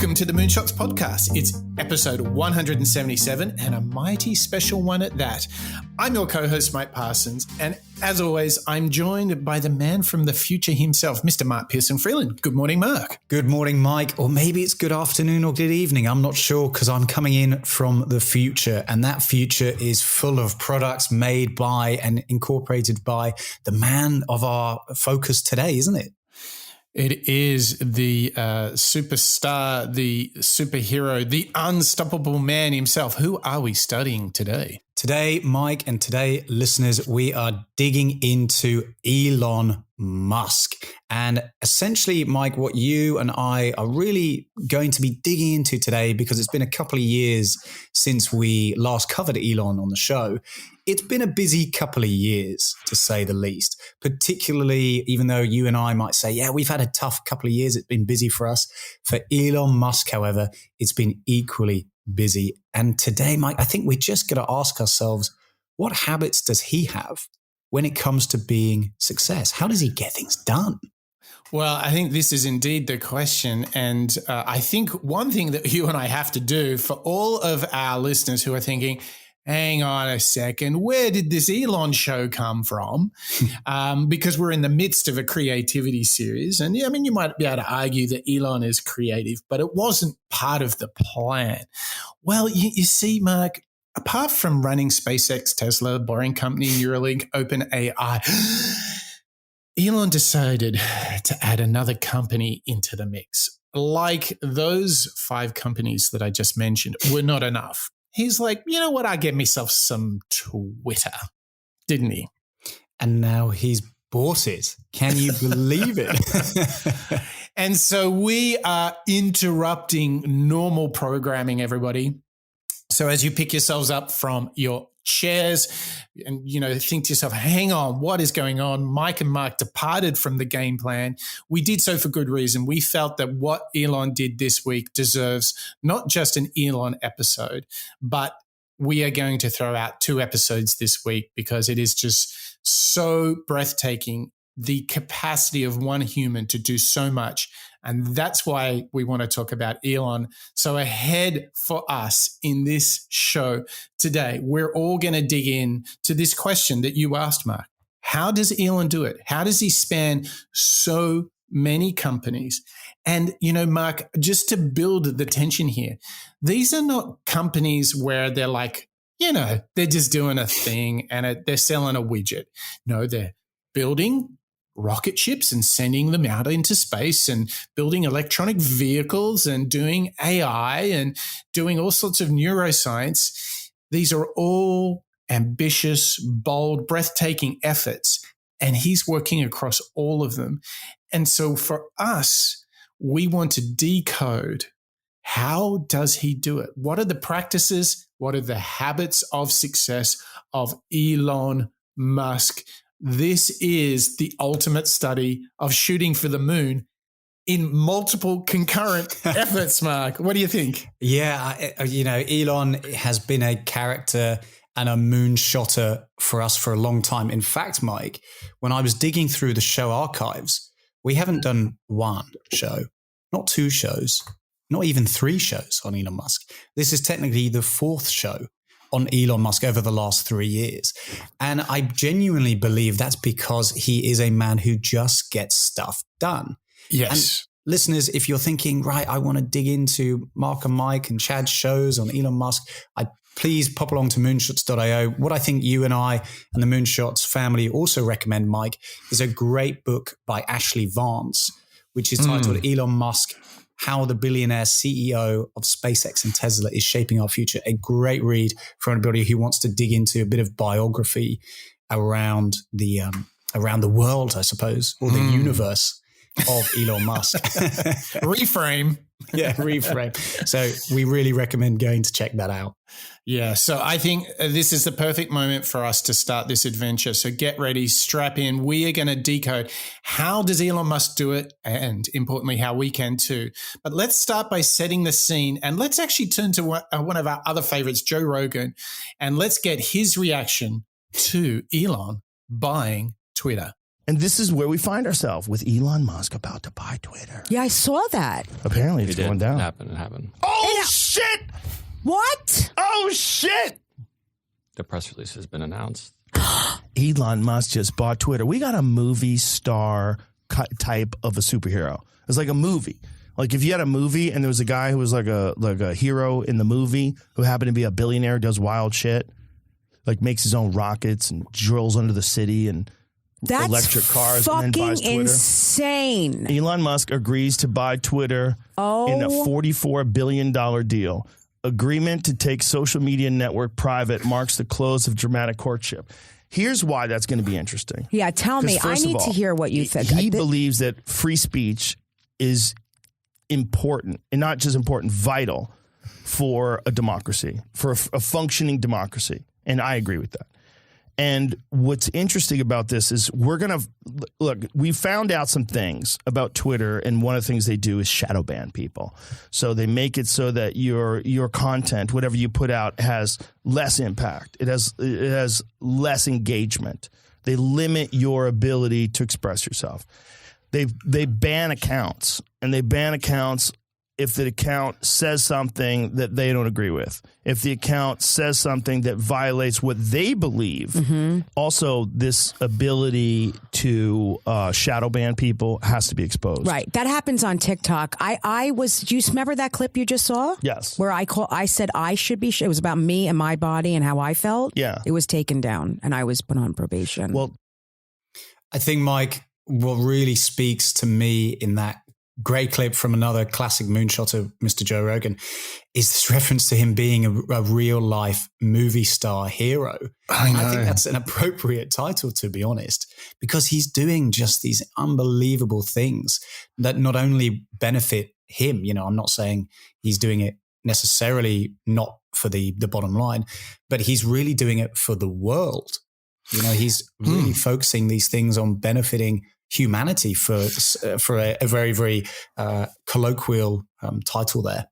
Welcome to the Moonshots Podcast. It's episode 177 and a mighty special one at that. I'm your co-host, Mike Parsons, and as always, I'm joined by the man from the future himself, Mr. Mark Pearson-Freeland. Good morning, Mark. Good morning, Mike, or maybe it's good afternoon or good evening. I'm not sure because I'm coming in from the future, and that future is full of products made by and incorporated by the man of our focus today, isn't it? It is the superstar, the superhero, the unstoppable man himself. Who are we studying today? Today, Mike, and today, listeners, we are digging into Elon Musk. And essentially, Mike, what you and I are really going to be digging into today, because it's been a couple of years since we last covered Elon on the show. It's been a busy couple of years, to say the least, particularly even though you and I might say, yeah, we've had a tough couple of years. It's been busy for us. For Elon Musk, however, it's been equally busy. And today, Mike, I think we're just going to ask ourselves, what habits does he have when it comes to being success? How does he get things done? Well, I think this is indeed the question. And I think one thing that you and I have to do for all of our listeners who are thinking, hang on a second, where did this Elon show come from? Because we're in the midst of a creativity series. And I mean, you might be able to argue that Elon is creative, but it wasn't part of the plan. Well, you see, Mark, apart from running SpaceX, Tesla, Boring Company, Neuralink, OpenAI, Elon decided to add another company into the mix. Like those 5 companies that I just mentioned were not enough. He's like, you know what? I get myself some Twitter, didn't he? And now he's bought it. Can you believe it? And so we are interrupting normal programming, everybody. So as you pick yourselves up from your chairs and, think to yourself, hang on, what is going on? Mike and Mark departed from the game plan. We did so for good reason. We felt that what Elon did this week deserves not just an Elon episode, but we are going to throw out 2 episodes this week because it is just so breathtaking, the capacity of one human to do so much. And that's why we want to talk about Elon. So ahead for us in this show today, we're all going to dig in to this question that you asked, Mark. How does Elon do it? How does he span so many companies? And, Mark, just to build the tension here, these are not companies where they're like, they're just doing a thing and they're selling a widget. No, they're building rocket ships and sending them out into space and building electronic vehicles and doing AI and doing all sorts of neuroscience. These are all ambitious, bold, breathtaking efforts, and he's working across all of them. And so for us, we want to decode, how does he do it? What are the practices? What are the habits of success of Elon Musk? This is the ultimate study of shooting for the moon in multiple concurrent efforts, Mark. What do you think? Yeah, Elon has been a character and a moonshotter for us for a long time. In fact, Mike, when I was digging through the show archives, we haven't done 1 show, not 2 shows, not even 3 shows on Elon Musk. This is technically the 4th show on Elon Musk over the last 3 years. And I genuinely believe that's because he is a man who just gets stuff done. Yes. And listeners, if you're thinking, right, I want to dig into Mark and Mike and Chad's shows on Elon Musk, please pop along to moonshots.io. What I think you and I and the Moonshots family also recommend, Mike, is a great book by Ashlee Vance, which is titled Elon Musk, How the Billionaire CEO of SpaceX and Tesla is Shaping Our Future. A great read for anybody who wants to dig into a bit of biography around the world, I suppose, or the universe of Elon Musk. Reframe. Yeah, reframe. So we really recommend going to check that out. Yeah, so I think this is the perfect moment for us to start this adventure. So get ready, strap in. We are going to decode how does Elon Musk do it, and importantly, how we can too. But let's start by setting the scene, and let's actually turn to one of our other favorites, Joe Rogan, and let's get his reaction to Elon buying Twitter. And this is where we find ourselves with Elon Musk about to buy Twitter. Yeah, I saw that. Apparently it's going down. It happened. Oh, shit! What? Oh, shit! The press release has been announced. Elon Musk just bought Twitter. We got a movie star type of a superhero. It's like a movie. Like if you had a movie and there was a guy who was like a hero in the movie who happened to be a billionaire, does wild shit, like makes his own rockets and drills under the city and electric cars and then buys Twitter. Insane. Elon Musk agrees to buy Twitter in a $44 billion deal. Agreement to take social media network private marks the close of dramatic courtship. Here's why that's going to be interesting. Yeah, tell me. I need to hear what you think. He believes that free speech is important, and not just important, vital for a democracy, for a functioning democracy. And I agree with that. And what's interesting about this is we found out some things about Twitter, and one of the things they do is shadow ban people. So they make it so that your content, whatever you put out, has less impact. It has less engagement. They limit your ability to express yourself. They ban accounts, and they ban accounts if the account says something that they don't agree with, if the account says something that violates what they believe. Mm-hmm. Also, this ability to shadow ban people has to be exposed. Right. That happens on TikTok. Do you remember that clip you just saw? Yes. Where I said I should be, it was about me and my body and how I felt. Yeah. It was taken down and I was put on probation. Well, I think, Mike, what really speaks to me in that great clip from another classic moonshotter, Mr. Joe Rogan, is this reference to him being a real life movie star hero. I think that's an appropriate title, to be honest, because he's doing just these unbelievable things that not only benefit him. You know, I'm not saying he's doing it necessarily not for the bottom line, but he's really doing it for the world. You know, he's really focusing these things on benefiting humanity for a very, very colloquial title there.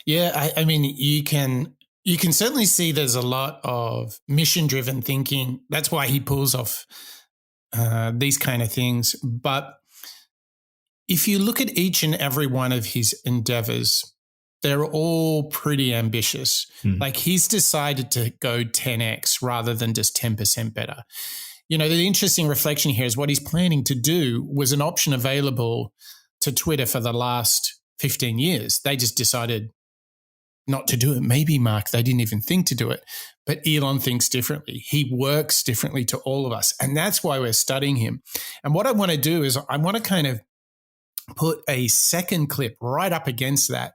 Yeah, I mean, you can certainly see there's a lot of mission-driven thinking. That's why he pulls off these kind of things. But if you look at each and every one of his endeavors, they're all pretty ambitious. Like he's decided to go 10x rather than just 10% better. You know, the interesting reflection here is what he's planning to do was an option available to Twitter for the last 15 years. They just decided not to do it. Maybe, Mark, they didn't even think to do it. But Elon thinks differently. He works differently to all of us. And that's why we're studying him. And what I want to do is I want to kind of put a second clip right up against that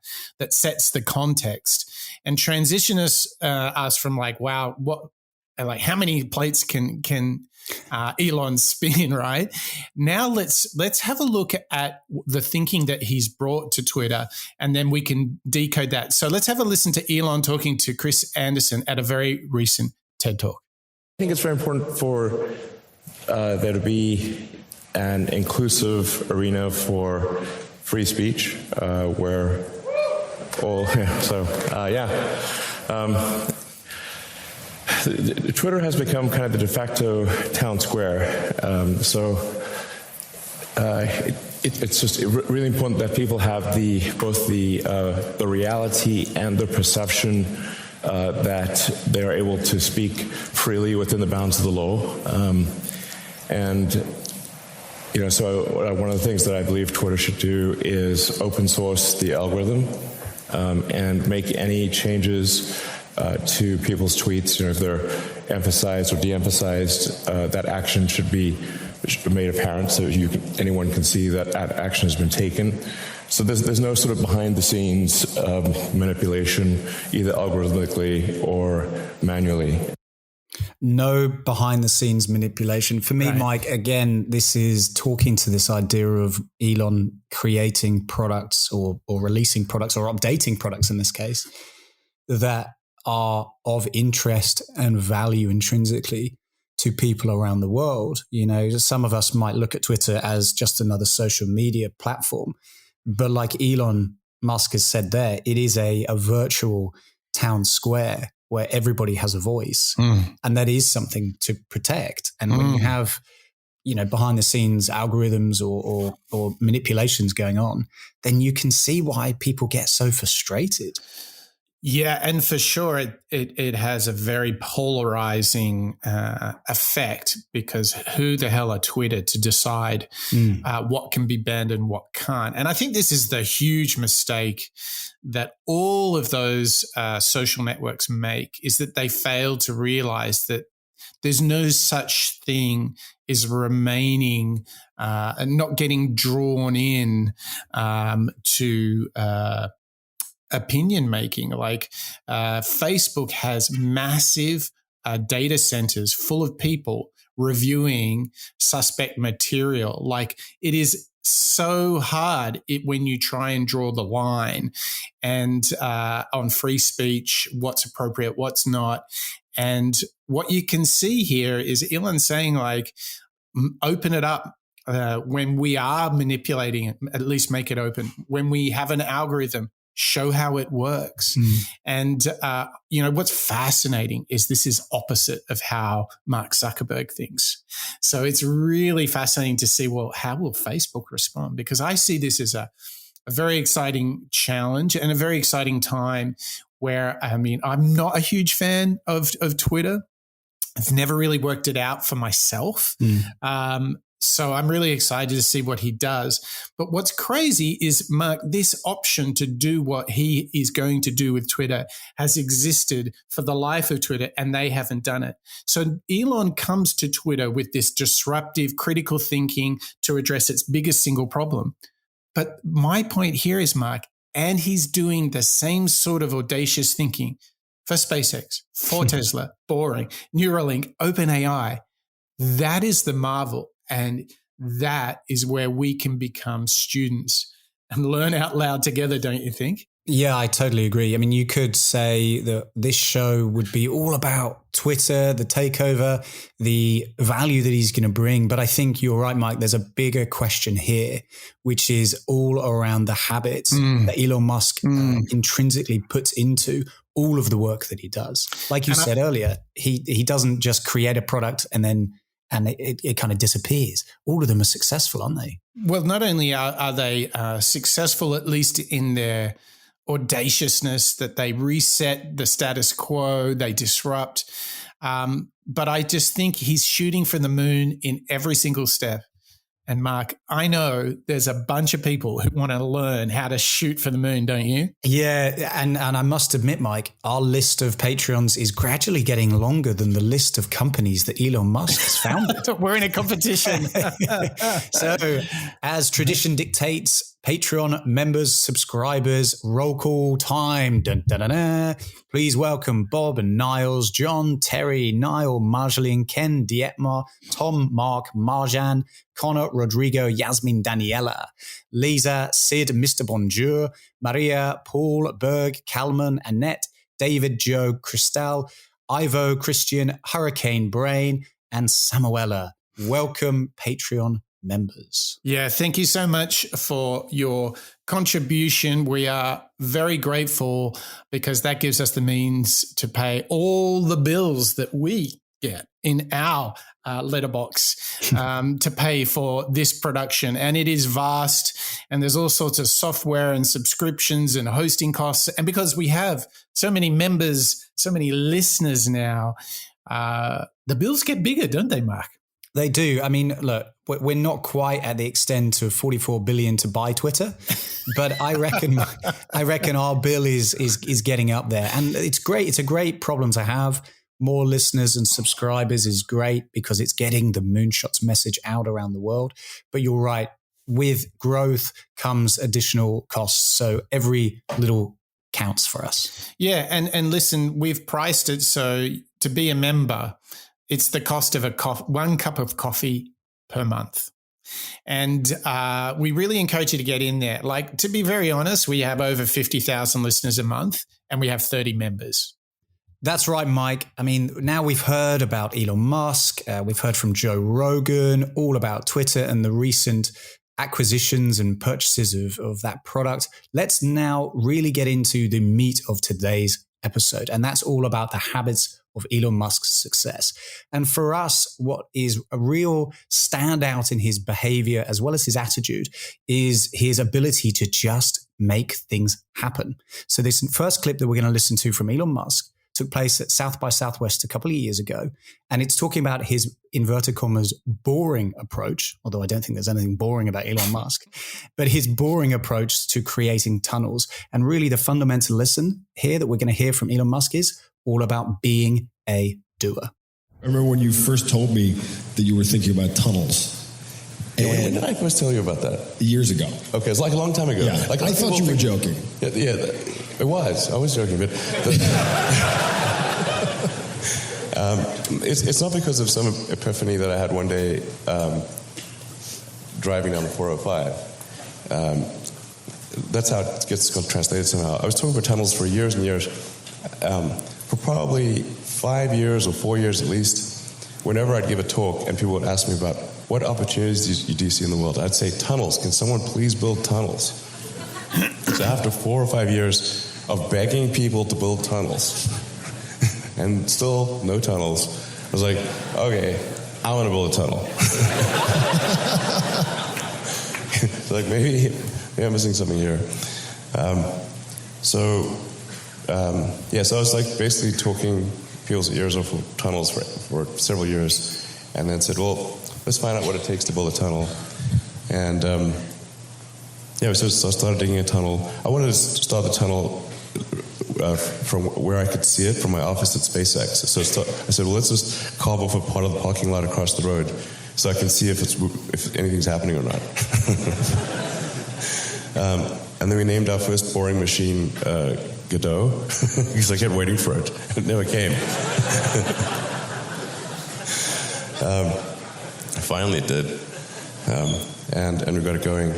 sets the context and transition us from like, wow, what, like how many plates can Elon spin, right? Now let's have a look at the thinking that he's brought to Twitter, and then we can decode that. So let's have a listen to Elon talking to Chris Anderson at a very recent TED Talk. I think it's very important for there to be an inclusive arena for free speech where all, Twitter has become kind of the de facto town square. It's just really important that people have both the reality and the perception that they are able to speak freely within the bounds of the law. So one of the things that I believe Twitter should do is open source the algorithm and make any changes to people's tweets. You know, if they're emphasized or de-emphasized, that action should be made apparent so anyone can see that action has been taken. So there's no sort of behind-the-scenes manipulation, either algorithmically or manually. No behind-the-scenes manipulation. For me, right. Mike, again, this is talking to this idea of Elon creating products or releasing products or updating products in this case that are of interest and value intrinsically to people around the world. You know, some of us might look at Twitter as just another social media platform, but like Elon Musk has said there, it is a virtual town square where everybody has a voice. And that is something to protect. And when you have, behind the scenes algorithms or manipulations going on, then you can see why people get so frustrated. Yeah, and for sure, it has a very polarizing effect, because who the hell are Twitter to decide what can be banned and what can't? And I think this is the huge mistake that all of those social networks make, is that they fail to realize that there's no such thing as remaining and not getting drawn in to opinion making. Like Facebook has massive data centers full of people reviewing suspect material. Like, it is so hard when you try and draw the line and on free speech, what's appropriate, what's not. And what you can see here is Elon saying, like, open it up. When we are manipulating it, at least make it open. When we have an algorithm, show how it works. And, what's fascinating is this is opposite of how Mark Zuckerberg thinks. So it's really fascinating to see, well, how will Facebook respond? Because I see this as a very exciting challenge and a very exciting time where, I'm not a huge fan of Twitter. I've never really worked it out for myself. So I'm really excited to see what he does. But what's crazy is, Mark, this option to do what he is going to do with Twitter has existed for the life of Twitter, and they haven't done it. So Elon comes to Twitter with this disruptive, critical thinking to address its biggest single problem. But my point here is, Mark, and he's doing the same sort of audacious thinking for SpaceX, for Tesla, Boring, Neuralink, OpenAI. That is the marvel. And that is where we can become students and learn out loud together, don't you think? Yeah, I totally agree. I mean, you could say that this show would be all about Twitter, the takeover, the value that he's going to bring. But I think you're right, Mike. There's a bigger question here, which is all around the habits that Elon Musk intrinsically puts into all of the work that he does. Like you said earlier, he doesn't just create a product and it kind of disappears. All of them are successful, aren't they? Well, not only are they successful, at least in their audaciousness, that they reset the status quo, they disrupt. But I just think he's shooting for the moon in every single step. And Mark, I know there's a bunch of people who want to learn how to shoot for the moon, don't you? Yeah, and I must admit, Mike, our list of Patreons is gradually getting longer than the list of companies that Elon Musk has founded. We're in a competition. So, as tradition dictates, Patreon members, subscribers, roll call time. Dun, dun, dun, dun. Please welcome Bob and Niles, John, Terry, Niall, Marjolaine, Ken, Dietmar, Tom, Mark, Marjan, Connor, Rodrigo, Yasmin, Daniela, Lisa, Sid, Mr. Bonjour, Maria, Paul, Berg, Kalman, Annette, David, Joe, Christelle, Ivo, Christian, Hurricane Brain, and Samuela. Welcome, Patreon members. Yeah, thank you so much for your contribution. We are very grateful because that gives us the means to pay all the bills that we get in our letterbox to pay for this production. And it is vast, and there's all sorts of software and subscriptions and hosting costs. And because we have so many members, so many listeners now, the bills get bigger, don't they, Mark? They do. I mean, look, we're not quite at the extent of 44 billion to buy Twitter, but I reckon our bill is getting up there, and it's great. It's a great problem to have. More listeners and subscribers is great because it's getting the Moonshots message out around the world. But you're right, with growth comes additional costs. So every little counts for us. Yeah, and listen, we've priced it so to be a member, it's the cost of one cup of coffee per month. And we really encourage you to get in there. Like, to be very honest, we have over 50,000 listeners a month and we have 30 members. That's right, Mike. I mean, now we've heard about Elon Musk. We've heard from Joe Rogan, all about Twitter and the recent acquisitions and purchases of that product. Let's now really get into the meat of today's episode. And that's all about the habits of Elon Musk's success. And for us, what is a real standout in his behavior as well as his attitude is his ability to just make things happen. So this first clip that we're going to listen to from Elon Musk took place at South by Southwest a couple of years ago. And it's talking about his, inverted commas, boring approach, although I don't think there's anything boring about Elon Musk, but his boring approach to creating tunnels. And really the fundamental lesson here that we're going to hear from Elon Musk is all about being a doer. I remember when you first told me that you were thinking about tunnels. When did I first tell you about that? Years ago. Okay, it's like a long time ago. Yeah, like I thought you were joking. Yeah, it was. I was joking, but it's not because of some epiphany that I had one day driving down the 405. That's how it gets translated somehow. I was talking about tunnels for years and years, for probably 5 years or 4 years at least. Whenever I'd give a talk and people would ask me about what opportunities do you see in the world, I'd say tunnels. Can someone please build tunnels? So after 4 or 5 years of begging people to build tunnels and still no tunnels, I was like, okay, I want to build a tunnel. So like maybe I'm missing something here. So I was like basically talking people's ears off for tunnels for several years, and then said, well, let's find out what it takes to build a tunnel. And so I started digging a tunnel. I wanted to start the tunnel from where I could see it from my office at SpaceX. So I said, well, let's just carve off a part of the parking lot across the road so I can see if anything's happening or not. And then we named our first boring machine Godot, because I kept waiting for it. It never came. Finally it did. And we got it going.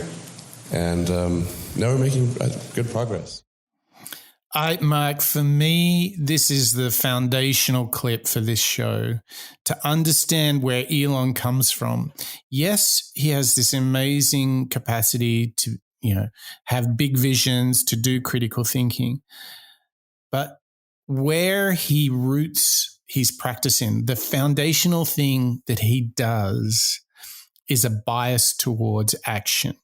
And now we're making good progress. Mark, for me, this is the foundational clip for this show to understand where Elon comes from. Yes, he has this amazing capacity to, have big visions, to do critical thinking. But where he roots his practice in, the foundational thing that he does is a bias towards action.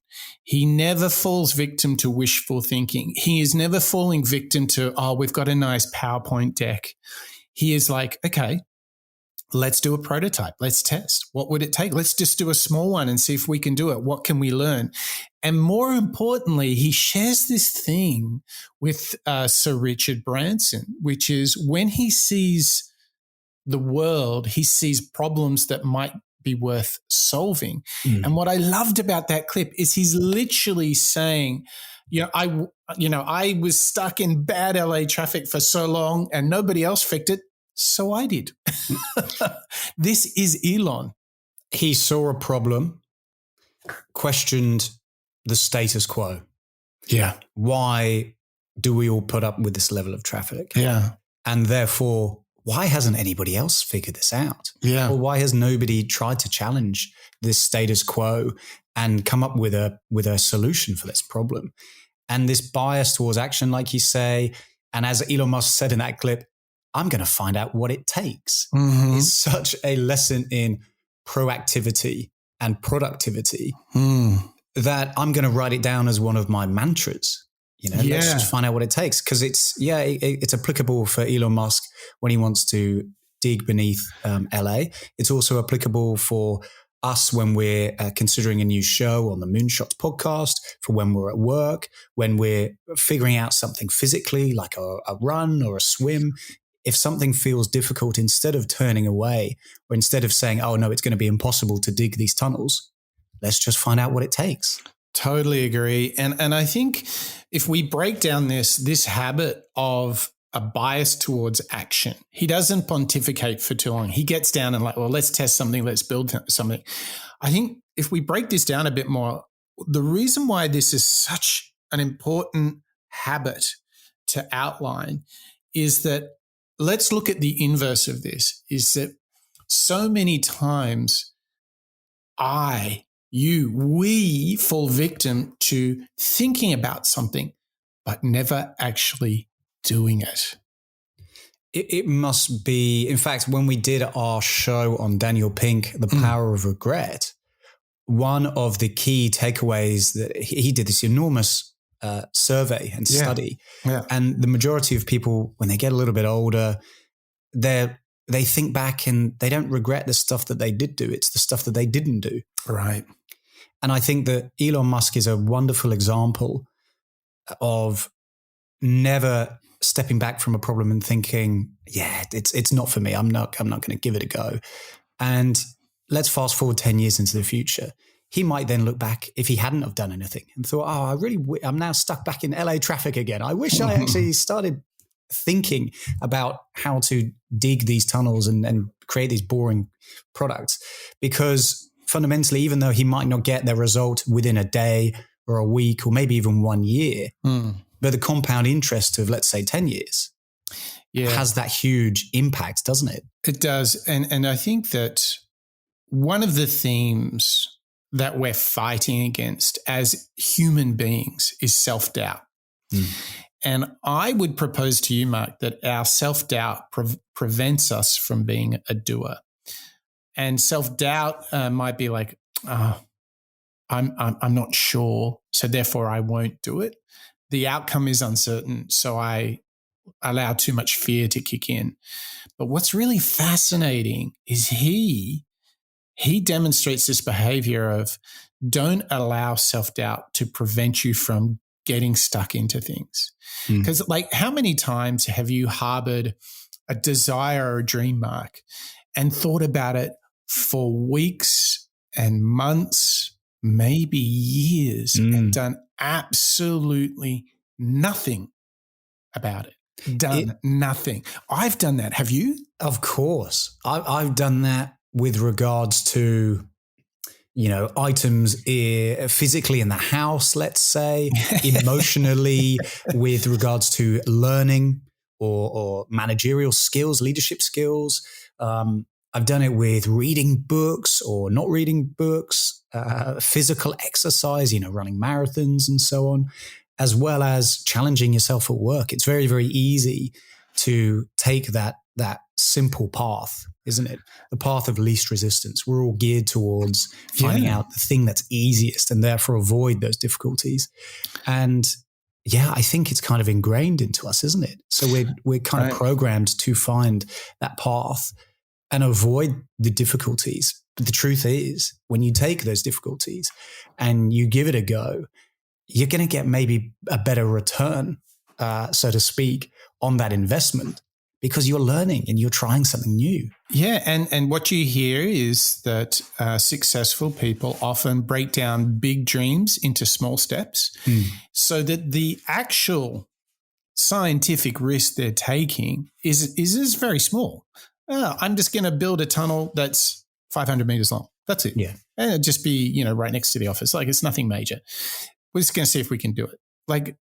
He never falls victim to wishful thinking. He is never falling victim to, we've got a nice PowerPoint deck. He is like, okay, let's do a prototype. Let's test. What would it take? Let's just do a small one and see if we can do it. What can we learn? And more importantly, he shares this thing with Sir Richard Branson, which is when he sees the world, he sees problems that might be worth solving. And what I loved about that clip is he's literally saying, I was stuck in bad LA traffic for so long and nobody else fixed it, so I did. This is Elon. He saw a problem, questioned the status quo. Yeah. Why do we all put up with this level of traffic? Yeah. And therefore, why hasn't anybody else figured this out? Yeah. Or why has nobody tried to challenge this status quo and come up with a solution for this problem? And this bias towards action, like you say, and as Elon Musk said in that clip, I'm going to find out what it takes. Mm-hmm. It's such a lesson in proactivity and productivity that I'm going to write it down as one of my mantras. Let's just find out what it takes, because it's applicable for Elon Musk when he wants to dig beneath LA. It's also applicable for us when we're considering a new show on the Moonshots Podcast, for when we're at work, when we're figuring out something physically like a run or a swim. If something feels difficult, instead of turning away or instead of saying, oh no, it's going to be impossible to dig these tunnels, let's just find out what it takes. Totally agree. And I think if we break down this habit of a bias towards action, he doesn't pontificate for too long. He gets down and like, well, let's test something. Let's build something. I think if we break this down a bit more, the reason why this is such an important habit to outline is that let's look at the inverse of this, is that so many times we fall victim to thinking about something, but never actually doing it. It must be, in fact, when we did our show on Daniel Pink, The Power of Regret, one of the key takeaways that he did this enormous survey and study. Yeah. And the majority of people, when they get a little bit older, they think back and they don't regret the stuff that they did do. It's the stuff that they didn't do. Right. And I think that Elon Musk is a wonderful example of never stepping back from a problem and thinking, yeah, it's not for me. I'm not going to give it a go. And let's fast forward 10 years into the future. He might then look back if he hadn't have done anything and thought, I'm now stuck back in LA traffic again. I wish I actually started thinking about how to dig these tunnels and create these boring products. Because fundamentally, even though he might not get the result within a day or a week or maybe even 1 year, but the compound interest of, let's say, 10 years has that huge impact, doesn't it? It does. And I think that one of the themes that we're fighting against as human beings is self-doubt. And I would propose to you, Mark, that our self-doubt prevents us from being a doer. And self-doubt might be like, I'm not sure, so therefore I won't do it. The outcome is uncertain, so I allow too much fear to kick in. But what's really fascinating is he demonstrates this behavior of don't allow self-doubt to prevent you from getting stuck into things. Because like, how many times have you harbored a desire or a dream, Mark, and thought about it for weeks and months, maybe years, and done absolutely nothing about it? Nothing. I've done that. Have you? Of course. I've done that with regards to, items physically in the house, let's say, emotionally with regards to learning or managerial skills, leadership skills. I've done it with reading books or not reading books, physical exercise, running marathons and so on, as well as challenging yourself at work. It's very, very easy to take that simple path, isn't it? The path of least resistance. We're all geared towards finding out the thing that's easiest and therefore avoid those difficulties. And I think it's kind of ingrained into us, isn't it? So we're kind of programmed to find that path and avoid the difficulties. But the truth is, when you take those difficulties and you give it a go, you're going to get maybe a better return, so to speak, on that investment because you're learning and you're trying something new. Yeah, and what you hear is that successful people often break down big dreams into small steps so that the actual scientific risk they're taking is very small. I'm just going to build a tunnel that's 500 meters long. That's it. Yeah. And it'd just be, right next to the office. Like, it's nothing major. We're just going to see if we can do it. Like,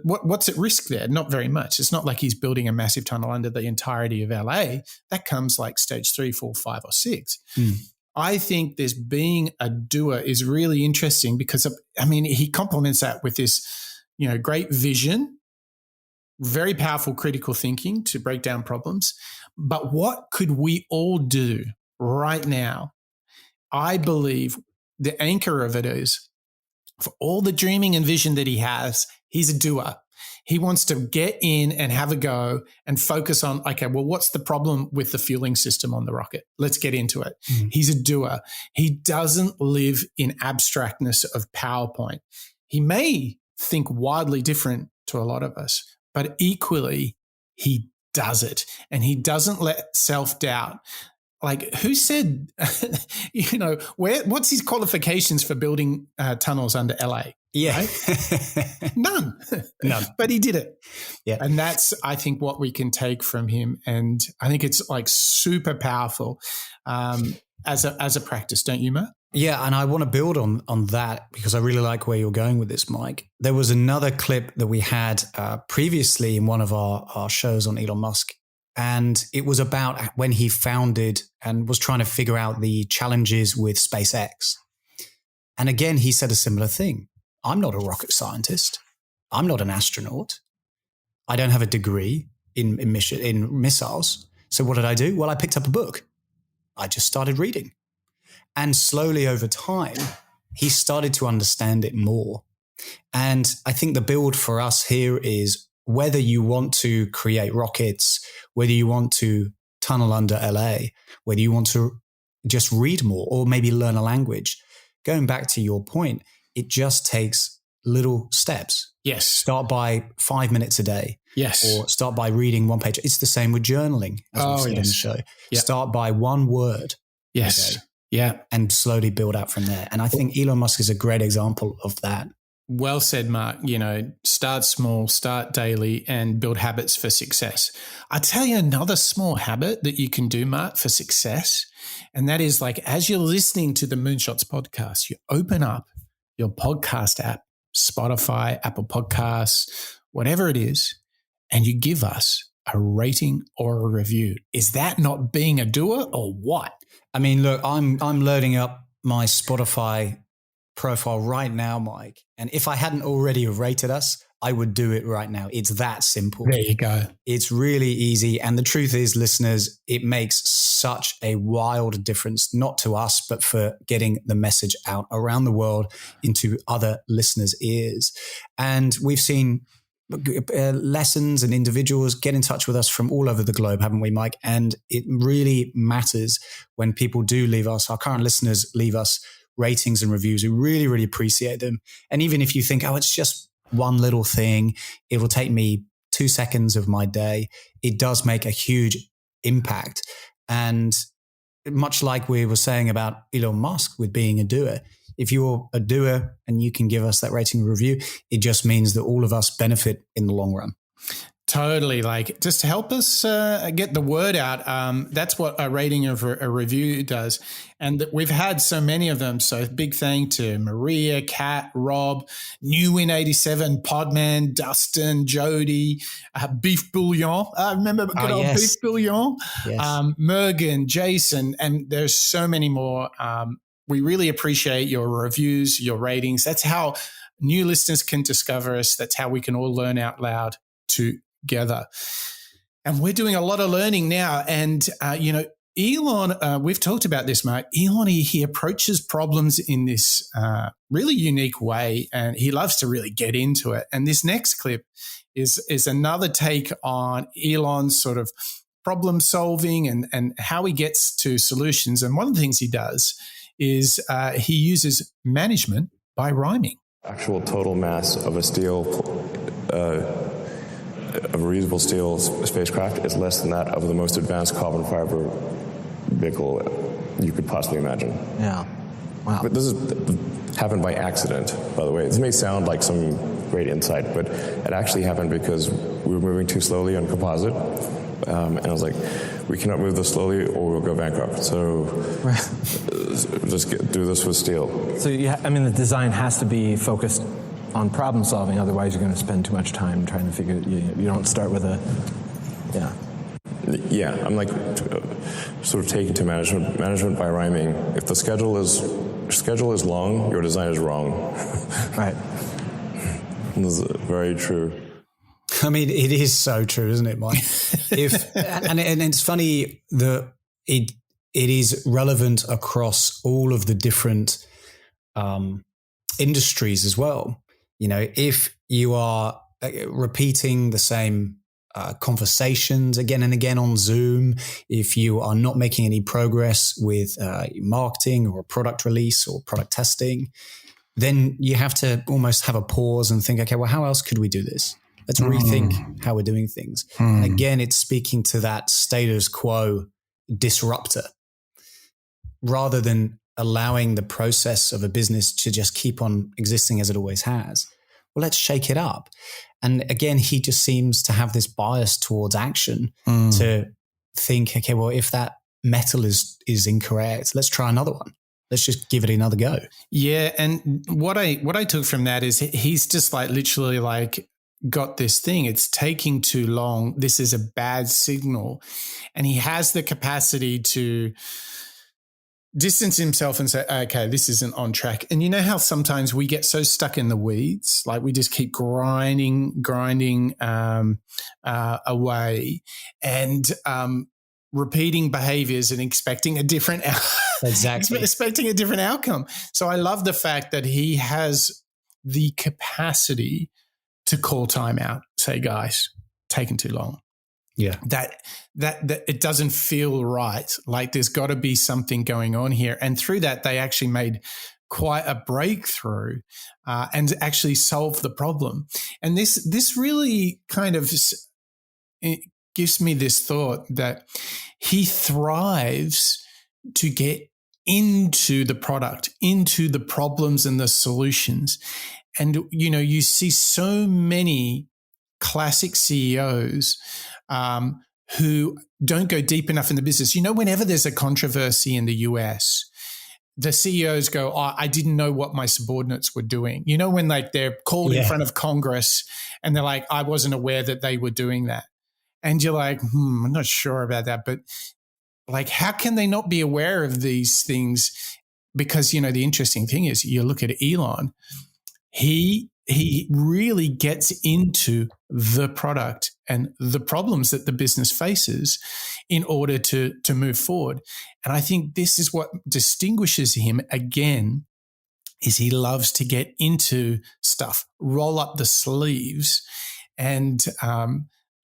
what's at risk there? Not very much. It's not like he's building a massive tunnel under the entirety of LA. That comes like stage 3, 4, 5, or 6. I think this being a doer is really interesting because, he complements that with this, great vision, very powerful critical thinking to break down problems. But what could we all do right now? I believe the anchor of it is, for all the dreaming and vision that he has, he's a doer. He wants to get in and have a go and focus on, okay, well, what's the problem with the fueling system on the rocket? Let's get into it. He's a doer. He doesn't live in abstractness of PowerPoint. He may think wildly different to a lot of us, but equally, he does it. And he doesn't let self-doubt. Like, who said, what's his qualifications for building tunnels under LA? Yeah. Right? None. But he did it. Yeah. And that's, I think, what we can take from him. And I think it's like super powerful as a practice, don't you, Matt? Yeah, and I want to build on that because I really like where you're going with this, Mike. There was another clip that we had previously in one of our shows on Elon Musk, and it was about when he founded and was trying to figure out the challenges with SpaceX. And again, he said a similar thing. I'm not a rocket scientist. I'm not an astronaut. I don't have a degree. in missiles. So what did I do? Well, I picked up a book. I just started reading. And slowly over time, he started to understand it more. And I think the build for us here is whether you want to create rockets, whether you want to tunnel under LA, whether you want to just read more or maybe learn a language. Going back to your point, it just takes little steps. Yes. Start by 5 minutes a day. Yes. Or start by reading one page. It's the same with journaling, as we've said on the show. Yep. Start by one word. Yes. Yeah. And slowly build out from there. And I think Elon Musk is a great example of that. Well said, Mark. Start small, start daily, and build habits for success. I tell you another small habit that you can do, Mark, for success. And that is like, as you're listening to the Moonshots podcast, you open up your podcast app, Spotify, Apple Podcasts, whatever it is, and you give us a rating or a review. Is that not being a doer or what? I mean, look, I'm loading up my Spotify profile right now, Mike. And if I hadn't already rated us, I would do it right now. It's that simple. There you go. It's really easy. And the truth is, listeners, it makes such a wild difference, not to us, but for getting the message out around the world into other listeners' ears. And we've seen lessons and individuals get in touch with us from all over the globe, haven't we, Mike? And it really matters when people do leave us, our current listeners leave us ratings and reviews. We really, really appreciate them. And even if you think, oh, it's just one little thing, it will take me 2 seconds of my day, it does make a huge impact. And much like we were saying about Elon Musk with being a doer, if you're a doer and you can give us that rating and review, it just means that all of us benefit in the long run. Totally. Like, just to help us get the word out. That's what a rating of a review does. And we've had so many of them. So big thank to Maria, Kat, Rob, NewWin87, Podman, Dustin, Jody, Beef Bouillon. I remember good old yes. Beef Bouillon. Yes. Mergen, Jason, and there's so many more. We really appreciate your reviews, your ratings. That's how new listeners can discover us. That's how we can all learn out loud together. And we're doing a lot of learning now. And, Elon, we've talked about this, Mark. Elon, he approaches problems in this really unique way, and he loves to really get into it. And this next clip is another take on Elon's sort of problem solving and how he gets to solutions. And one of the things he does is he uses management by rhyming. Actual total mass of a steel, of a reusable steel spacecraft is less than that of the most advanced carbon fiber vehicle you could possibly imagine. Yeah. Wow. But this happened by accident, by the way. This may sound like some great insight, but it actually happened because we were moving too slowly on composite. And I was like, we cannot move this slowly or we'll go bankrupt. So just do this with steel. So, the design has to be focused on problem solving. Otherwise, you're going to spend too much time trying to figure you don't start with Yeah, I'm like sort of taking to management by rhyming. If the schedule is long, your design is wrong. Right. This is very true. I mean, it is so true, isn't it, Mike? And it's funny that it is relevant across all of the different industries as well. If you are repeating the same conversations again and again on Zoom, if you are not making any progress with marketing or a product release or product testing, then you have to almost have a pause and think, okay, well, how else could we do this? Let's rethink how we're doing things. And again, it's speaking to that status quo disruptor rather than allowing the process of a business to just keep on existing as it always has. Well, let's shake it up. And again, he just seems to have this bias towards action to think, okay, well, if that metal is incorrect, let's try another one. Let's just give it another go. Yeah. And what I took from that is he's just like literally like got this thing. It's taking too long. This is a bad signal. And he has the capacity to distance himself and say, okay, this isn't on track. And you know how sometimes we get so stuck in the weeds, like we just keep grinding away and repeating behaviors and expecting a different expecting a different outcome. So I love the fact that he has the capacity to call time out, say, guys, taking too long. Yeah. That it doesn't feel right. Like there's got to be something going on here. And through that, they actually made quite a breakthrough and actually solved the problem. And this really kind of it gives me this thought that he thrives to get into the product, into the problems and the solutions. And, you know, you see so many classic CEOs who don't go deep enough in the business. You know, whenever there's a controversy in the US, the CEOs go, oh, I didn't know what my subordinates were doing. You know, when like they're called in front of Congress and they're like, I wasn't aware that they were doing that. And you're like, I'm not sure about that. But like, how can they not be aware of these things? Because, you know, the interesting thing is you look at Elon, he really gets into the product and the problems that the business faces in order to move forward. And I think this is what distinguishes him again, is he loves to get into stuff, roll up the sleeves. And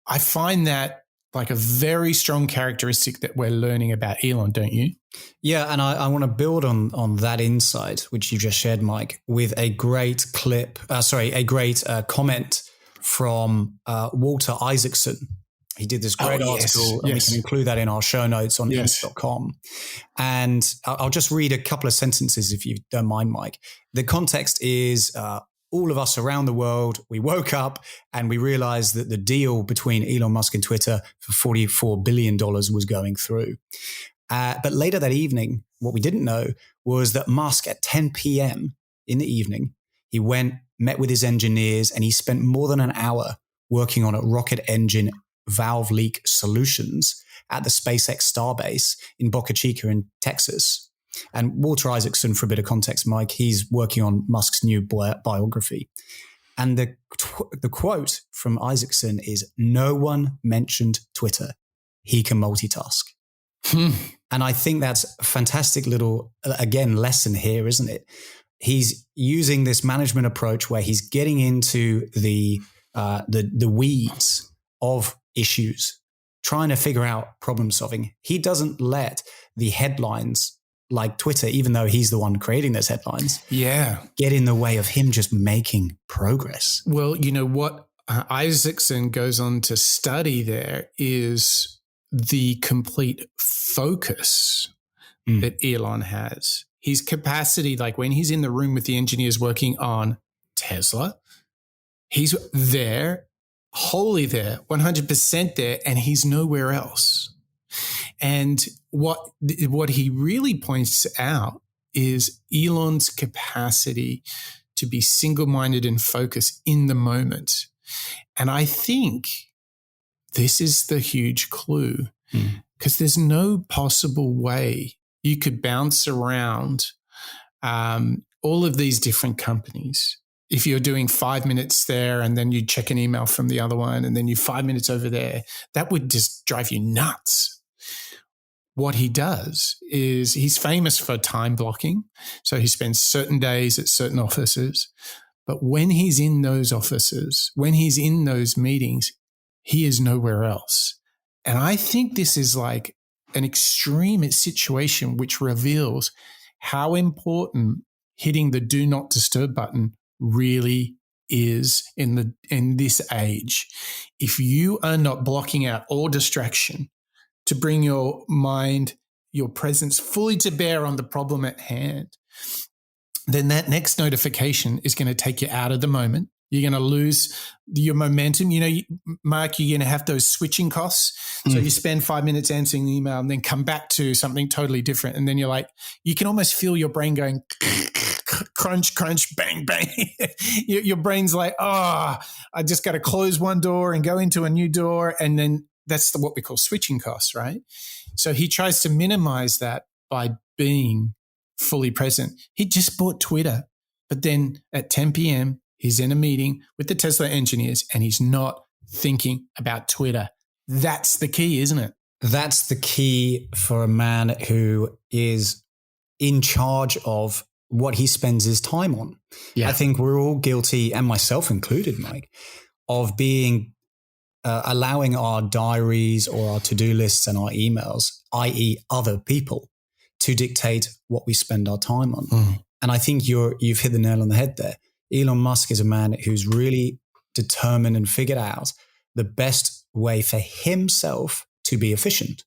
I find that like a very strong characteristic that we're learning about Elon, don't you? Yeah, and I want to build on that insight, which you just shared, Mike, with a great comment from Walter Isaacson. He did this great article, and we can include that in our show notes on inst.com. And I'll just read a couple of sentences if you don't mind, Mike. The context is all of us around the world, we woke up and we realized that the deal between Elon Musk and Twitter for $44 billion was going through. But later that evening, what we didn't know was that Musk at 10 p.m. in the evening, he met with his engineers, and he spent more than an hour working on a rocket engine valve leak solutions at the SpaceX Starbase in Boca Chica in Texas. And Walter Isaacson, for a bit of context, Mike, he's working on Musk's new biography. And the quote from Isaacson is, "No one mentioned Twitter. He can multitask." And I think that's a fantastic little, again, lesson here, isn't it? He's using this management approach where he's getting into the weeds of issues, trying to figure out problem solving. He doesn't let the headlines like Twitter, even though he's the one creating those headlines, get in the way of him just making progress. Well, you know what Isaacson goes on to study there is the complete focus that Elon has. His capacity, like when he's in the room with the engineers working on Tesla, he's there, wholly there, 100% there, and he's nowhere else. And what he really points out is Elon's capacity to be single-minded and focused in the moment. And I think this is the huge clue, because there's no possible way you could bounce around all of these different companies. If you're doing 5 minutes there and then you check an email from the other one and then you 5 minutes over there, that would just drive you nuts. What he does is he's famous for time blocking. So he spends certain days at certain offices. But when he's in those offices, when he's in those meetings, he is nowhere else. And I think this is like an extreme situation which reveals how important hitting the do not disturb button really is in this age. If you are not blocking out all distraction to bring your mind, your presence fully to bear on the problem at hand, then that next notification is going to take you out of the moment. You're going to lose your momentum. You know, Mark, you're going to have those switching costs. So you spend 5 minutes answering the email and then come back to something totally different. And then you're like, you can almost feel your brain going crunch, crunch, bang, bang. Your brain's like, I just got to close one door and go into a new door. And then that's what we call switching costs, right? So he tries to minimize that by being fully present. He just bought Twitter, but then at 10 p.m., he's in a meeting with the Tesla engineers and he's not thinking about Twitter. That's the key, isn't it? That's the key for a man who is in charge of what he spends his time on. Yeah. I think we're all guilty, and myself included, Mike, of being allowing our diaries or our to-do lists and our emails, i.e. other people, to dictate what we spend our time on. And I think you've hit the nail on the head there. Elon Musk is a man who's really determined and figured out the best way for himself to be efficient,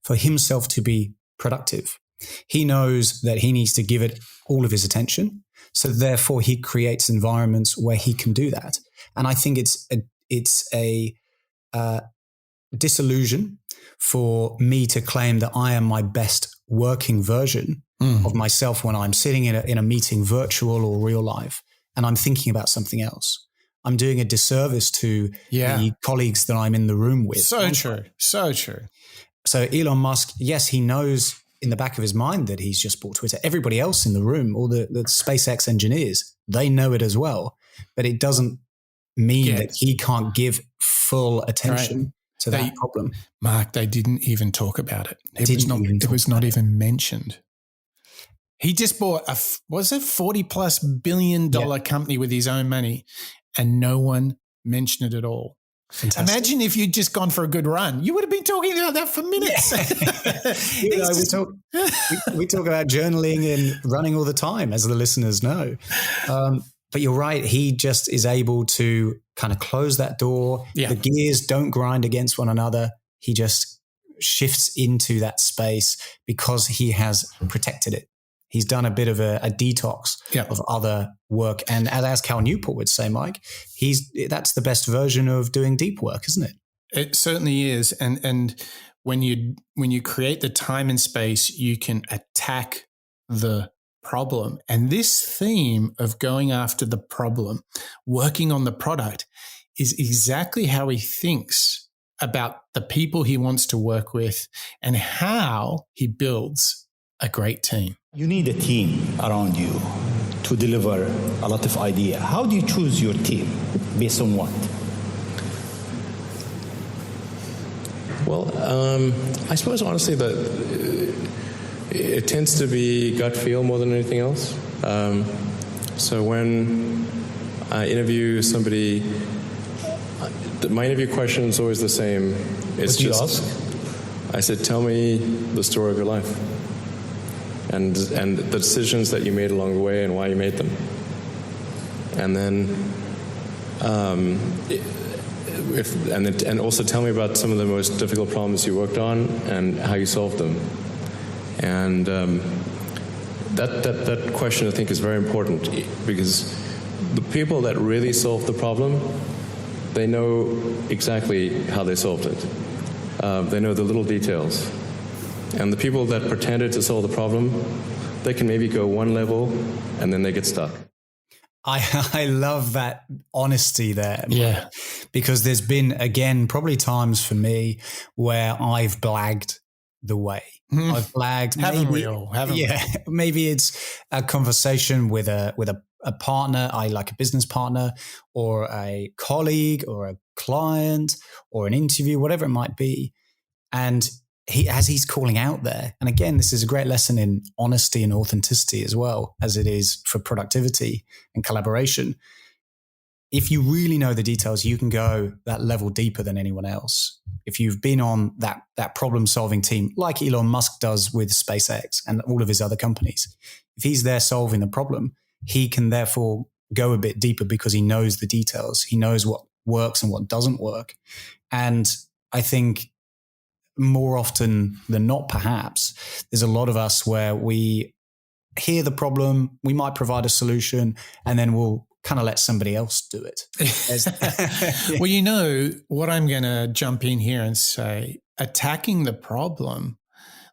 for himself to be productive. He knows that he needs to give it all of his attention. So therefore he creates environments where he can do that. And I think it's a disillusion for me to claim that I am my best working version of myself when I'm sitting in a meeting, virtual or real life, and I'm thinking about something else. I'm doing a disservice to the colleagues that I'm in the room with. So true. So true. So Elon Musk, yes, he knows in the back of his mind that he's just bought Twitter. Everybody else in the room, all the SpaceX engineers, they know it as well. But it doesn't mean that he can't give full attention to that problem. Mark, they didn't even talk about it. It was not even mentioned. He just bought $40+ billion company with his own money, and no one mentioned it at all. Fantastic. Imagine if you'd just gone for a good run. You would have been talking about that for minutes. We talk about journaling and running all the time, as the listeners know. But you're right. He just is able to kind of close that door. Yeah. The gears don't grind against one another. He just shifts into that space because he has protected it. He's done a bit of a detox of other work. And as Cal Newport would say, Mike, that's the best version of doing deep work, isn't it? It certainly is. And when you create the time and space, you can attack the problem. And this theme of going after the problem, working on the product, is exactly how he thinks about the people he wants to work with and how he builds a great team. You need a team around you to deliver a lot of idea. How do you choose your team? Based on what? Well, I suppose honestly that it tends to be gut feel more than anything else. So when I interview somebody, my interview question is always the same. It's what do you ask? I said, tell me the story of your life. And the decisions that you made along the way and why you made them. And then, and also tell me about some of the most difficult problems you worked on and how you solved them. And that question, I think, is very important because the people that really solve the problem, they know exactly how they solved it. They know the little details. And the people that pretended to solve the problem, they can maybe go one level and then they get stuck. I love that honesty there. Yeah. Because there's been, again, probably times for me where I've blagged the way. I've blagged. Haven't we all? Maybe it's a conversation with a partner, like a business partner or a colleague or a client or an interview, whatever it might be. And he's calling out there. And again, this is a great lesson in honesty and authenticity as well as it is for productivity and collaboration. If you really know the details, you can go that level deeper than anyone else. If you've been on that problem-solving team, like Elon Musk does with SpaceX and all of his other companies, if he's there solving the problem, he can therefore go a bit deeper because he knows the details. He knows what works and what doesn't work. And I think more often than not, perhaps, there's a lot of us where we hear the problem, we might provide a solution, and then we'll kind of let somebody else do it. Well, you know what, I'm going to jump in here and say, attacking the problem,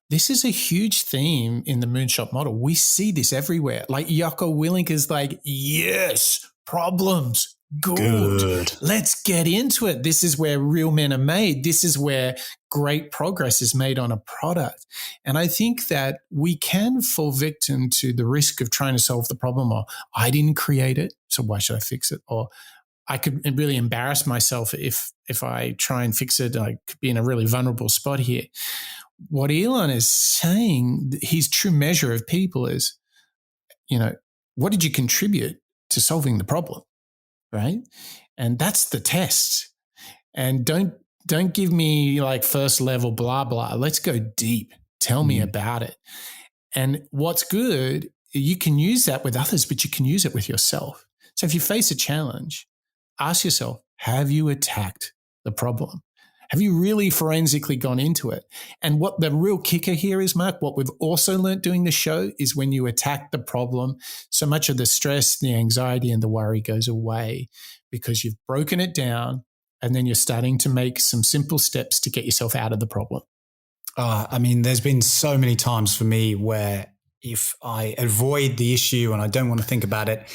this is a huge theme in the Moonshot model. We see this everywhere. Like Jocko Willink is like, yes, problems. Good. Let's get into it. This is where real men are made. This is where great progress is made on a product. And I think that we can fall victim to the risk of trying to solve the problem, or I didn't create it, so why should I fix it? Or I could really embarrass myself if I try and fix it. I could be in a really vulnerable spot here. What Elon is saying, his true measure of people is, what did you contribute to solving the problem, right? And that's the test. And don't give me like first level blah, blah. Let's go deep. Tell me about it. And what's good, you can use that with others, but you can use it with yourself. So if you face a challenge, ask yourself, have you attacked the problem? Have you really forensically gone into it? And what the real kicker here is, Mark, what we've also learned doing the show is when you attack the problem, so much of the stress, the anxiety, and the worry goes away because you've broken it down and then you're starting to make some simple steps to get yourself out of the problem. There's been so many times for me where if I avoid the issue and I don't want to think about it,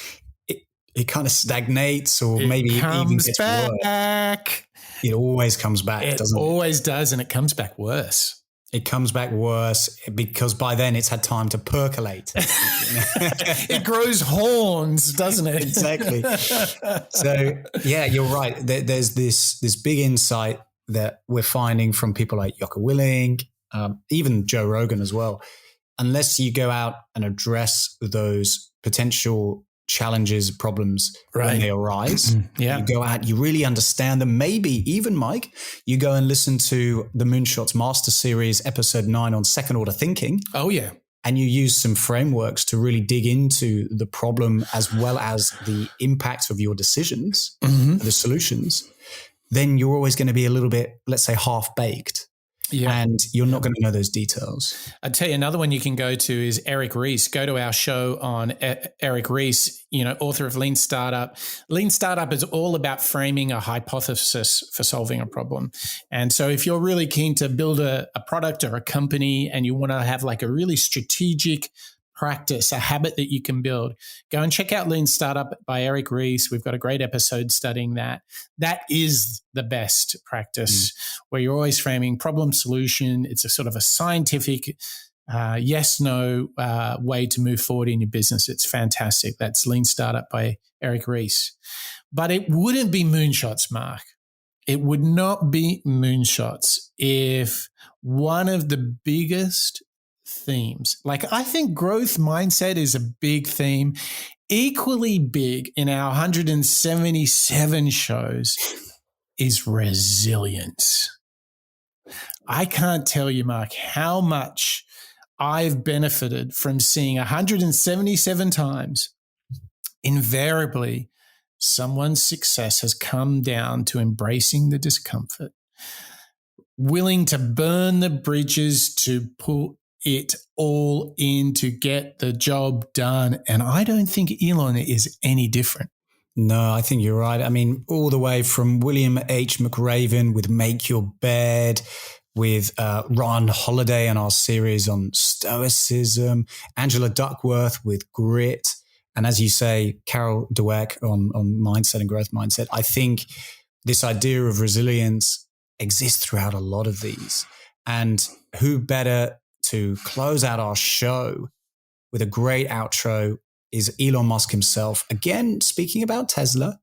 it kind of stagnates or maybe even gets worse. It always comes back, doesn't it? It always does, and it comes back worse. It comes back worse because by then it's had time to percolate. It grows horns, doesn't it? Exactly. So, yeah, you're right. There's this big insight that we're finding from people like Jocko Willink, even Joe Rogan as well. Unless you go out and address those potential challenges, problems when they arise. You go out, you really understand them. Maybe even, Mike, you go and listen to the Moonshots Master Series, episode 9 on second order thinking. Oh, yeah. And you use some frameworks to really dig into the problem as well as the impact of your decisions, the solutions. Then you're always going to be a little bit, let's say, half-baked. Yeah. And you're not going to know those details. I'd tell you another one you can go to is Eric Ries. Go to our show on Eric Ries, author of Lean Startup. Lean Startup is all about framing a hypothesis for solving a problem. And so if you're really keen to build a product or a company and you want to have like a really strategic practice, a habit that you can build, go and check out Lean Startup by Eric Ries. We've got a great episode studying that. That is the best practice where you're always framing problem solution. It's a sort of a scientific yes, no way to move forward in your business. It's fantastic. That's Lean Startup by Eric Ries. But it wouldn't be Moonshots, Mark. It would not be Moonshots if one of the biggest themes, like I think growth mindset is a big theme, equally big in our 177 shows is resilience. I can't tell you, Mark, how much I've benefited from seeing 177 times invariably someone's success has come down to embracing the discomfort, willing to burn the bridges to put it all in to get the job done. And I don't think Elon is any different. No, I think you're right. I mean, all the way from William H. McRaven with Make Your Bed, with Ron Holiday and our series on Stoicism, Angela Duckworth with Grit, and as you say, Carol Dweck on Mindset and Growth Mindset. I think this idea of resilience exists throughout a lot of these. And who better to close out our show with a great outro is Elon Musk himself, again, speaking about Tesla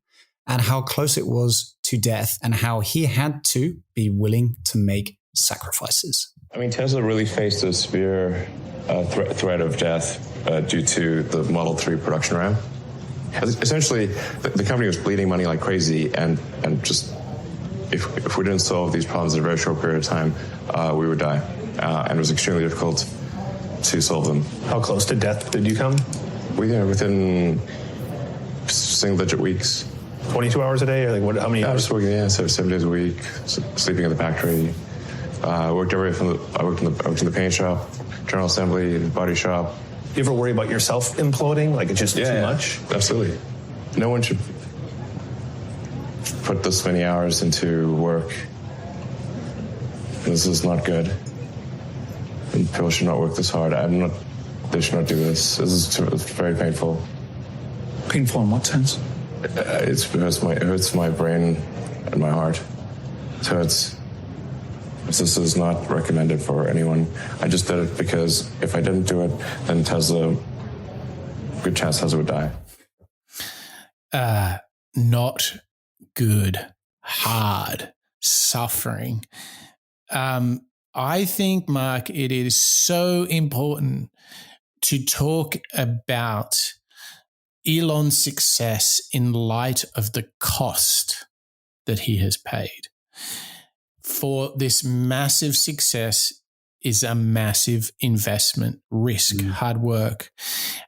and how close it was to death and how he had to be willing to make sacrifices. I mean, Tesla really faced a severe threat of death due to the Model 3 production ramp. Essentially, the company was bleeding money like crazy, and just if we didn't solve these problems in a very short period of time, we would die. And it was extremely difficult to solve them. How close to death did you come? Within single-digit weeks. 22 hours a day, or like what? How many hours? I was working, 7 days a week, sleeping in the factory. I worked everywhere I worked in the paint shop, general assembly, body shop. Do you ever worry about yourself imploding? Like it's just too much? Absolutely. No one should put this many hours into work. This is not good. And people should not work this hard. They should not do this. This is very painful. Painful in what sense? it hurts my brain and my heart. So this is not recommended for anyone. I just did it because if I didn't do it, then Tesla, good chance Tesla would die. Not good, hard, suffering. I think, Mark, it is so important to talk about Elon's success in light of the cost that he has paid. For this massive success is a massive investment, risk, hard work.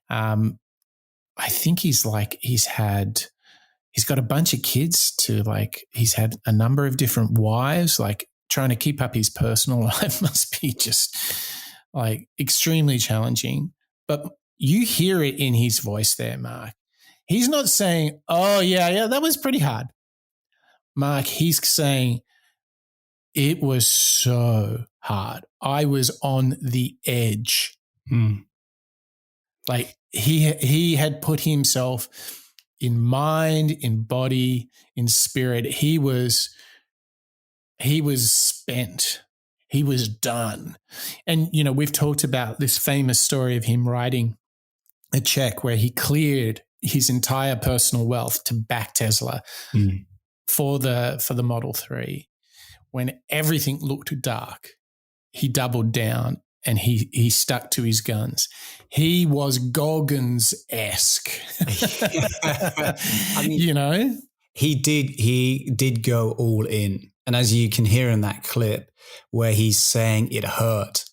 I think he's got a bunch of kids he's had a number of different wives, trying to keep up his personal life must be just extremely challenging. But you hear it in his voice there, Mark. He's not saying, oh, yeah, that was pretty hard. Mark, he's saying it was so hard. I was on the edge. He had put himself in mind, in body, in spirit. He was spent. He was done. And, we've talked about this famous story of him writing a check where he cleared his entire personal wealth to back Tesla for the Model 3. When everything looked dark, he doubled down and he stuck to his guns. He was Goggins-esque. He did go all in. And as you can hear in that clip where he's saying it hurt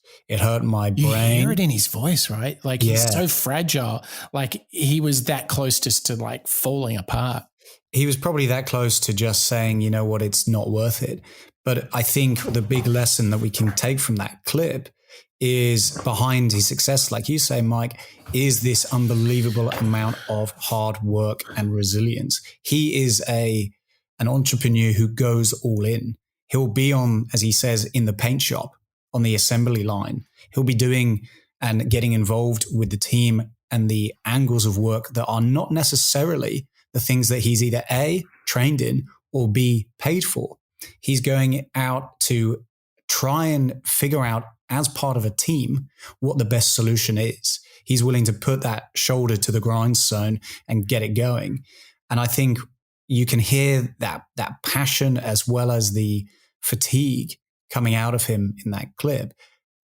my brain. You hear it in his voice, right? He's so fragile. He was that close just to falling apart. He was probably that close to just saying, you know what, it's not worth it. But I think the big lesson that we can take from that clip is behind his success, like you say, Mike, is this unbelievable amount of hard work and resilience. He is an entrepreneur who goes all in. He'll be on, as he says, in the paint shop, on the assembly line. He'll be doing and getting involved with the team and the angles of work that are not necessarily the things that he's either A, trained in, or B, paid for. He's going out to try and figure out, as part of a team, what the best solution is. He's willing to put that shoulder to the grindstone and get it going. And I think you can hear that passion as well as the fatigue coming out of him in that clip.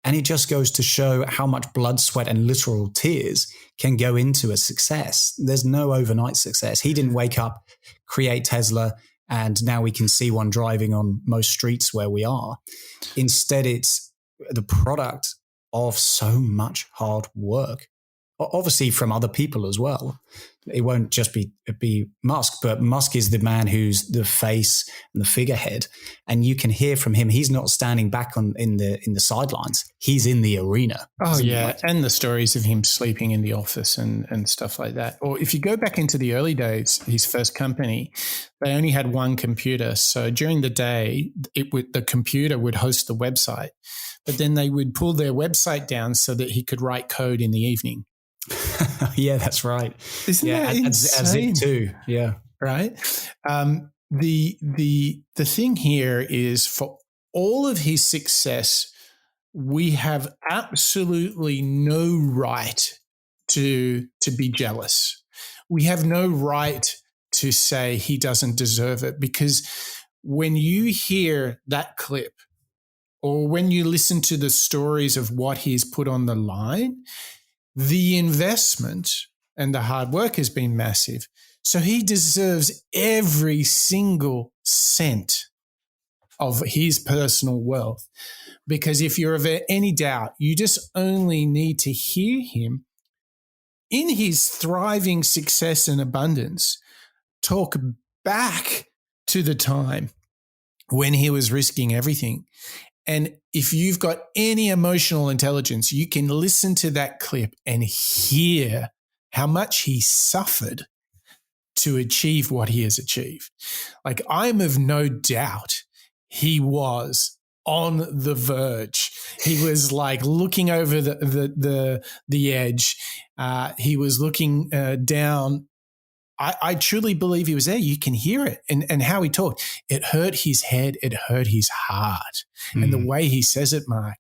And it just goes to show how much blood, sweat, and literal tears can go into a success. There's no overnight success. He didn't wake up, create Tesla, and now we can see one driving on most streets where we are. Instead, it's the product of so much hard work, obviously from other people as well. It won't just be Musk, but Musk is the man who's the face and the figurehead. And you can hear from him, he's not standing back in the sidelines. He's in the arena. Oh, yeah. And the stories of him sleeping in the office and stuff like that. Or if you go back into the early days, his first company, they only had one computer. So during the day, the computer would host the website, but then they would pull their website down so that he could write code in the evening. Yeah, that's right. Isn't that insane? As it too. Yeah. Right. The thing here is, for all of his success, we have absolutely no right to be jealous. We have no right to say he doesn't deserve it, because when you hear that clip or when you listen to the stories of what he's put on the line, the investment and the hard work has been massive. So he deserves every single cent of his personal wealth. Because if you're of any doubt, you just only need to hear him in his thriving success and abundance talk back to the time when he was risking everything. And if you've got any emotional intelligence, you can listen to that clip and hear how much he suffered to achieve what he has achieved. I'm of no doubt he was on the verge. He was looking over the edge. He was looking down. I truly believe he was there. You can hear it. And how he talked, it hurt his head. It hurt his heart. And the way he says it, Mark,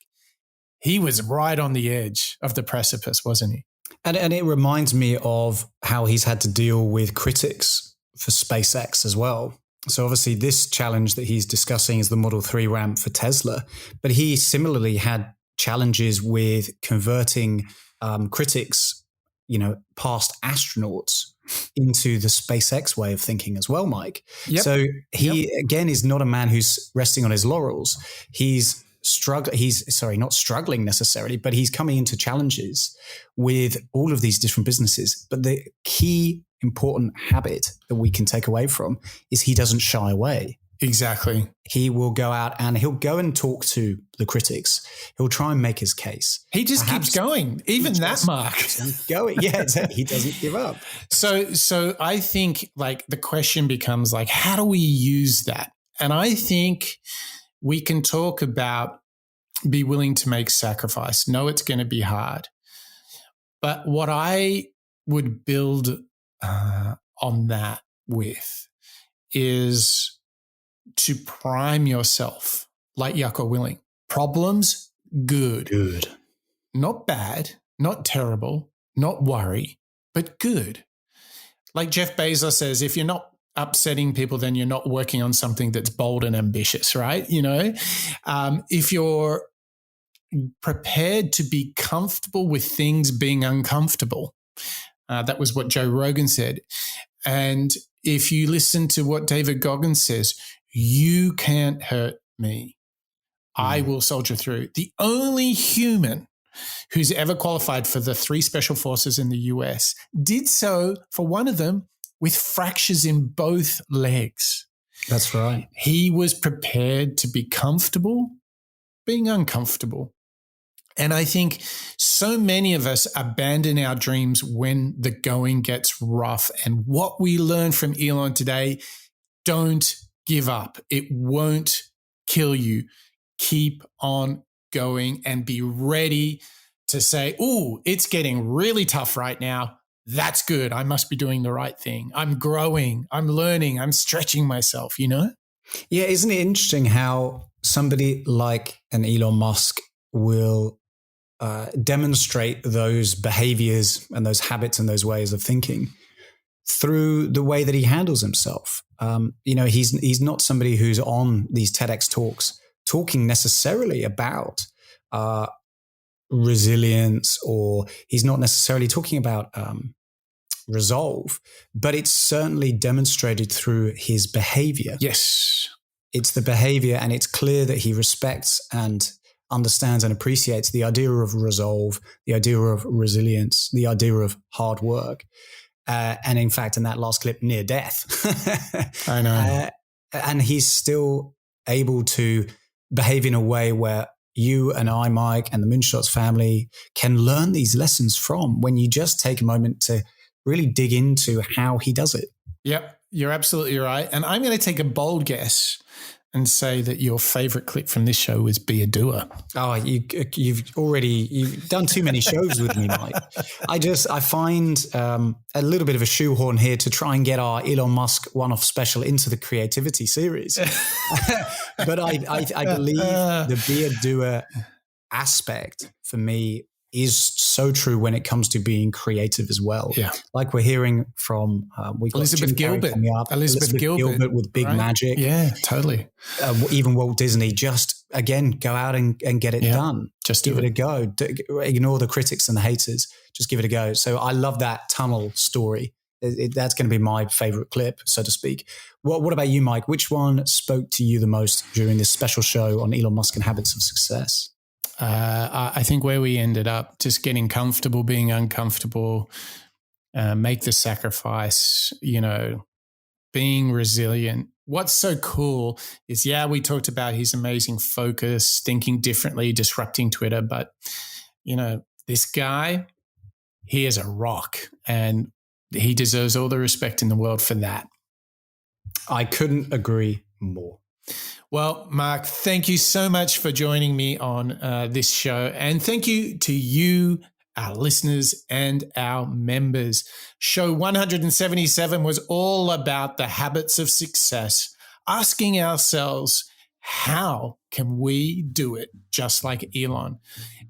he was right on the edge of the precipice, wasn't he? And it reminds me of how he's had to deal with critics for SpaceX as well. So obviously this challenge that he's discussing is the Model 3 ramp for Tesla, but he similarly had challenges with converting critics, past astronauts into the SpaceX way of thinking as well, Mike. Yep. So he, again, is not a man who's resting on his laurels. He's not struggling necessarily, but he's coming into challenges with all of these different businesses. But the key important habit that we can take away from is he doesn't shy away. Exactly. He will go out and he'll go and talk to the critics. He'll try and make his case. He just keeps going. Even that, Mark. Going. Yeah, he doesn't give up. So I think like the question becomes like, how do we use that? And I think we can talk about be willing to make sacrifice. No, it's going to be hard. But what I would build on that with is to prime yourself like Yucko Willing. Problems, good. Good. Not bad, not terrible, not worry, but good. Like Jeff Bezos says, if you're not upsetting people, then you're not working on something that's bold and ambitious, right? If you're prepared to be comfortable with things being uncomfortable, that was what Joe Rogan said. And if you listen to what David Goggins says, you can't hurt me. I will soldier through. The only human who's ever qualified for the 3 special forces in the US did so, for one of them, with fractures in both legs. That's right. He was prepared to be comfortable being uncomfortable. And I think so many of us abandon our dreams when the going gets rough. And what we learn from Elon today, don't give up. It won't kill you. Keep on going and be ready to say, "Ooh, it's getting really tough right now. That's good. I must be doing the right thing. I'm growing. I'm learning. I'm stretching myself," Yeah, isn't it interesting how somebody like an Elon Musk will demonstrate those behaviors and those habits and those ways of thinking through the way that he handles himself. He's not somebody who's on these TEDx talks talking necessarily about resilience, or he's not necessarily talking about resolve, but it's certainly demonstrated through his behavior. Yes. It's the behavior, and it's clear that he respects and understands and appreciates the idea of resolve, the idea of resilience, the idea of hard work. And in fact, in that last clip, near death. I know. And he's still able to behave in a way where you and I, Mike, and the Moonshots family can learn these lessons from, when you just take a moment to really dig into how he does it. Yep, you're absolutely right. And I'm going to take a bold guess and say that your favorite clip from this show was "Be a Doer." Oh, you've done too many shows with me, Mike. I find a little bit of a shoehorn here to try and get our Elon Musk one-off special into the creativity series. But I believe the "Be a Doer" aspect for me is so true when it comes to being creative as well. Yeah. Like we're hearing from Elizabeth Gilbert. Elizabeth Gilbert with Big Magic. Yeah, totally. Even Walt Disney, just again, go out and get it done. Just give it a go. Ignore the critics and the haters. Just give it a go. So I love that tunnel story. That's going to be my favorite clip, so to speak. What about you, Mike? Which one spoke to you the most during this special show on Elon Musk and Habits of Success? I think where we ended up, just getting comfortable, being uncomfortable, make the sacrifice, being resilient. What's so cool is, we talked about his amazing focus, thinking differently, disrupting Twitter. But, this guy, he is a rock, and he deserves all the respect in the world for that. I couldn't agree more. Well, Mark, thank you so much for joining me on this show. And thank you to you, our listeners, and our members. Show 177 was all about the habits of success, asking ourselves, how can we do it just like Elon?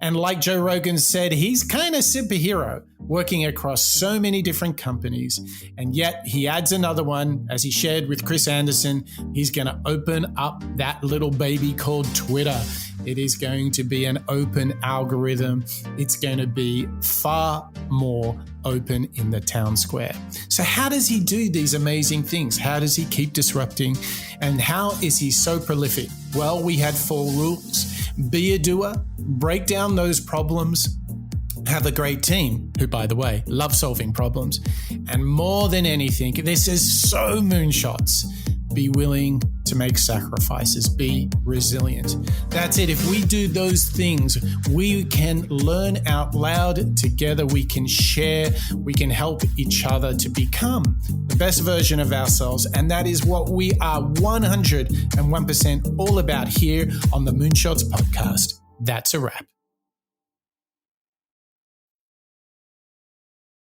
And like Joe Rogan said, he's kind of superhero, working across so many different companies. And yet he adds another one, as he shared with Chris Anderson, he's going to open up that little baby called Twitter. It is going to be an open algorithm. It's going to be far more open in the town square. So how does he do these amazing things? How does he keep disrupting? And how is he so prolific? Well, we had 4 rules. Be a doer, break down those problems, have a great team, who, by the way, love solving problems. And more than anything, this is so Moonshots. Be willing to make sacrifices. Be resilient. That's it. If we do those things, we can learn out loud together. We can share. We can help each other to become the best version of ourselves. And that is what we are 101% all about here on the Moonshots Podcast. That's a wrap.